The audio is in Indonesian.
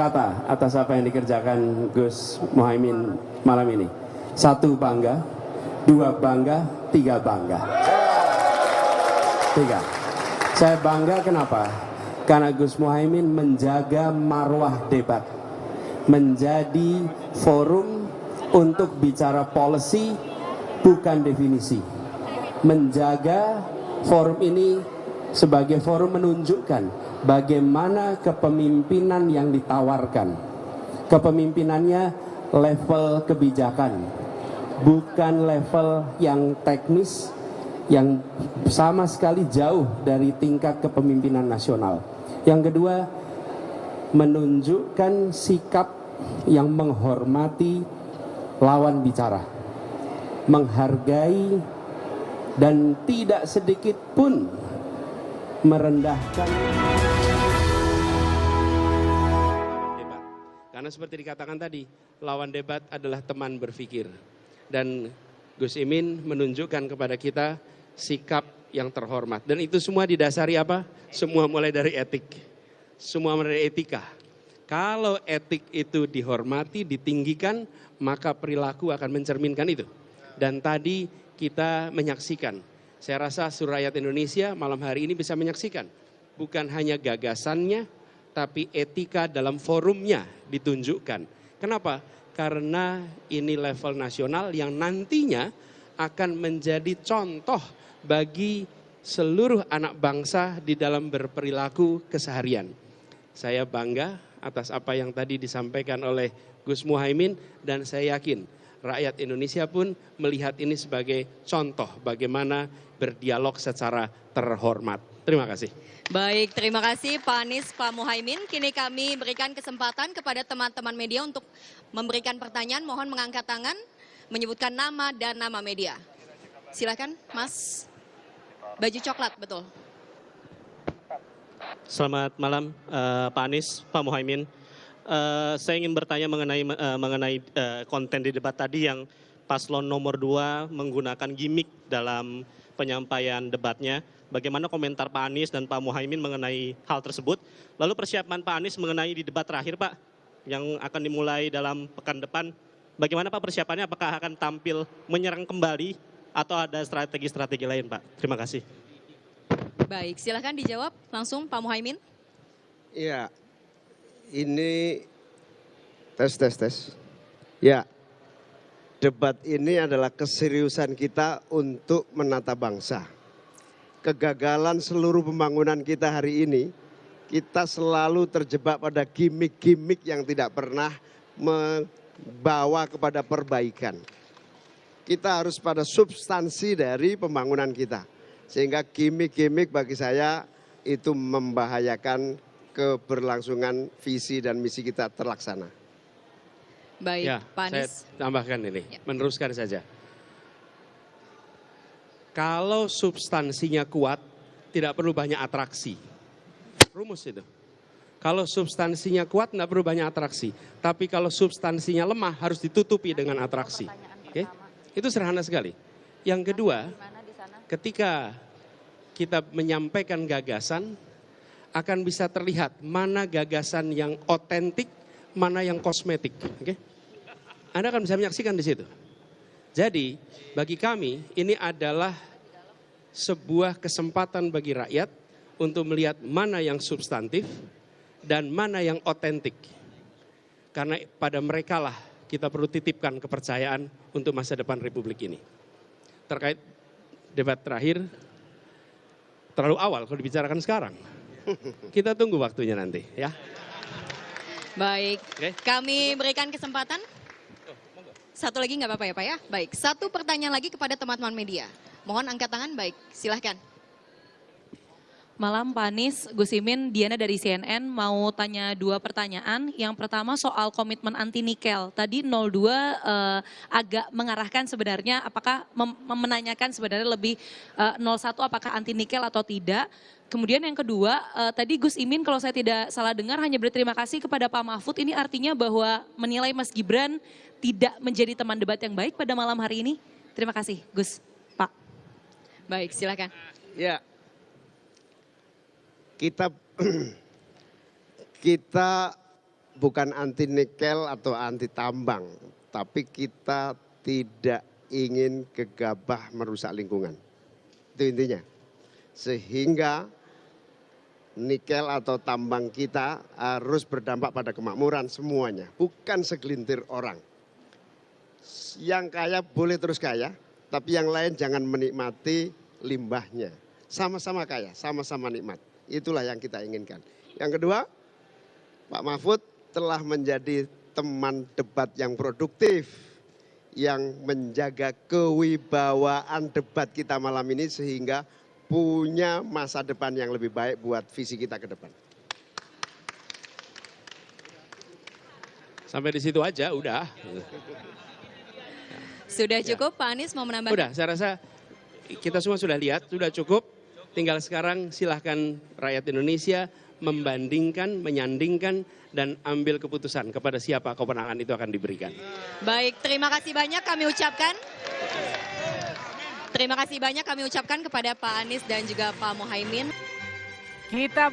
kata atas apa yang dikerjakan Gus Muhaimin malam ini. 1 bangga, 2 bangga, 3 bangga. 3. Saya bangga kenapa? Karena Gus Muhaimin menjaga marwah debat, menjadi forum untuk bicara policy bukan definisi, menjaga forum ini sebagai forum menunjukkan bagaimana kepemimpinan yang ditawarkan. Kepemimpinannya level kebijakan, bukan level yang teknis, yang sama sekali jauh dari tingkat kepemimpinan nasional. Yang kedua, menunjukkan sikap yang menghormati lawan bicara, menghargai dan tidak sedikit pun merendahkan. Debat. Karena seperti dikatakan tadi, lawan debat adalah teman berpikir. Dan Gus Imin menunjukkan kepada kita sikap yang terhormat. Dan itu semua didasari apa? Semua mulai dari etik. Semua mulai dari etika. Kalau etik itu dihormati, ditinggikan, maka perilaku akan mencerminkan itu. Dan tadi kita menyaksikan, saya rasa seluruh rakyat Indonesia malam hari ini bisa menyaksikan. Bukan hanya gagasannya, tapi etika dalam forumnya ditunjukkan. Kenapa? Karena ini level nasional yang nantinya akan menjadi contoh bagi seluruh anak bangsa di dalam berperilaku keseharian. Saya bangga atas apa yang tadi disampaikan oleh Gus Muhaimin, dan saya yakin rakyat Indonesia pun melihat ini sebagai contoh bagaimana berdialog secara terhormat. Terima kasih. Baik, terima kasih Pak Anies, Pak Muhaimin. Kini kami berikan kesempatan kepada teman-teman media untuk memberikan pertanyaan. Mohon mengangkat tangan, menyebutkan nama dan nama media. Silakan, Mas. Baju coklat, betul. Selamat malam, Pak Anies, Pak Muhaimin. Saya ingin bertanya mengenai konten di debat tadi yang paslon nomor 2 menggunakan gimmick dalam penyampaian debatnya. Bagaimana komentar Pak Anies dan Pak Muhaimin mengenai hal tersebut? Lalu persiapan Pak Anies mengenai di debat terakhir, Pak, yang akan dimulai dalam pekan depan. Bagaimana Pak persiapannya? Apakah akan tampil menyerang kembali atau ada strategi-strategi lain, Pak? Terima kasih. Baik, silakan dijawab langsung Pak Muhaimin. Iya, ini tes. Ya, debat ini adalah keseriusan kita untuk menata bangsa. Kegagalan seluruh pembangunan kita hari ini, kita selalu terjebak pada gimmick-gimmick yang tidak pernah membawa kepada perbaikan. Kita harus pada substansi dari pembangunan kita. Sehingga gimmick-gimmick bagi saya itu membahayakan keberlangsungan visi dan misi kita terlaksana. Baik, Ya, Pak Anies. saya tambahkan ini, Ya. meneruskan saja. Kalau substansinya kuat, tidak perlu banyak atraksi. Rumus itu. Kalau substansinya kuat, tidak perlu banyak atraksi. Tapi kalau substansinya lemah, harus ditutupi dengan atraksi. Oke? Itu sederhana sekali. Yang kedua, ketika kita menyampaikan gagasan, akan bisa terlihat mana gagasan yang otentik, mana yang kosmetik. Oke? Anda akan bisa menyaksikan di situ. Jadi, bagi kami ini adalah sebuah kesempatan bagi rakyat untuk melihat mana yang substantif dan mana yang otentik. Karena pada merekalah kita perlu titipkan kepercayaan untuk masa depan Republik ini. Terkait debat terakhir, terlalu awal kalau dibicarakan sekarang. Kita tunggu waktunya nanti, ya. Baik, Oke. kami berikan kesempatan. Satu lagi nggak apa-apa ya Pak ya? Baik, satu pertanyaan lagi kepada teman-teman media. Mohon angkat tangan, baik, silahkan. Malam Pak Anies, Gus Imin, Diana dari CNN mau tanya 2 pertanyaan. Yang pertama soal komitmen anti nikel. Tadi 02 agak mengarahkan sebenarnya apakah menanyakan sebenarnya lebih 01 apakah anti nikel atau tidak. Kemudian yang kedua, tadi Gus Imin kalau saya tidak salah dengar hanya berterima kasih kepada Pak Mahfud. Ini artinya bahwa menilai Mas Gibran tidak menjadi teman debat yang baik pada malam hari ini. Terima kasih Gus, Pak. Baik, silakan. Ya, kita bukan anti nikel atau anti tambang, tapi kita tidak ingin gegabah merusak lingkungan. Itu intinya. Sehingga nikel atau tambang kita harus berdampak pada kemakmuran semuanya, bukan segelintir orang. Yang kaya boleh terus kaya, tapi yang lain jangan menikmati limbahnya. Sama-sama kaya, sama-sama nikmat. Itulah yang kita inginkan. Yang kedua, Pak Mahfud telah menjadi teman debat yang produktif, yang menjaga kewibawaan debat kita malam ini sehingga punya masa depan yang lebih baik buat visi kita ke depan. Sampai di situ aja, udah. Sudah cukup, Pak Anies mau menambahkan? Udah, saya rasa kita semua sudah lihat, sudah cukup. Tinggal sekarang silahkan rakyat Indonesia membandingkan, menyandingkan, dan ambil keputusan kepada siapa kewenangan itu akan diberikan. Baik, terima kasih banyak kami ucapkan. Terima kasih banyak kami ucapkan kepada Pak Anies dan juga Pak Muhaimin. Kita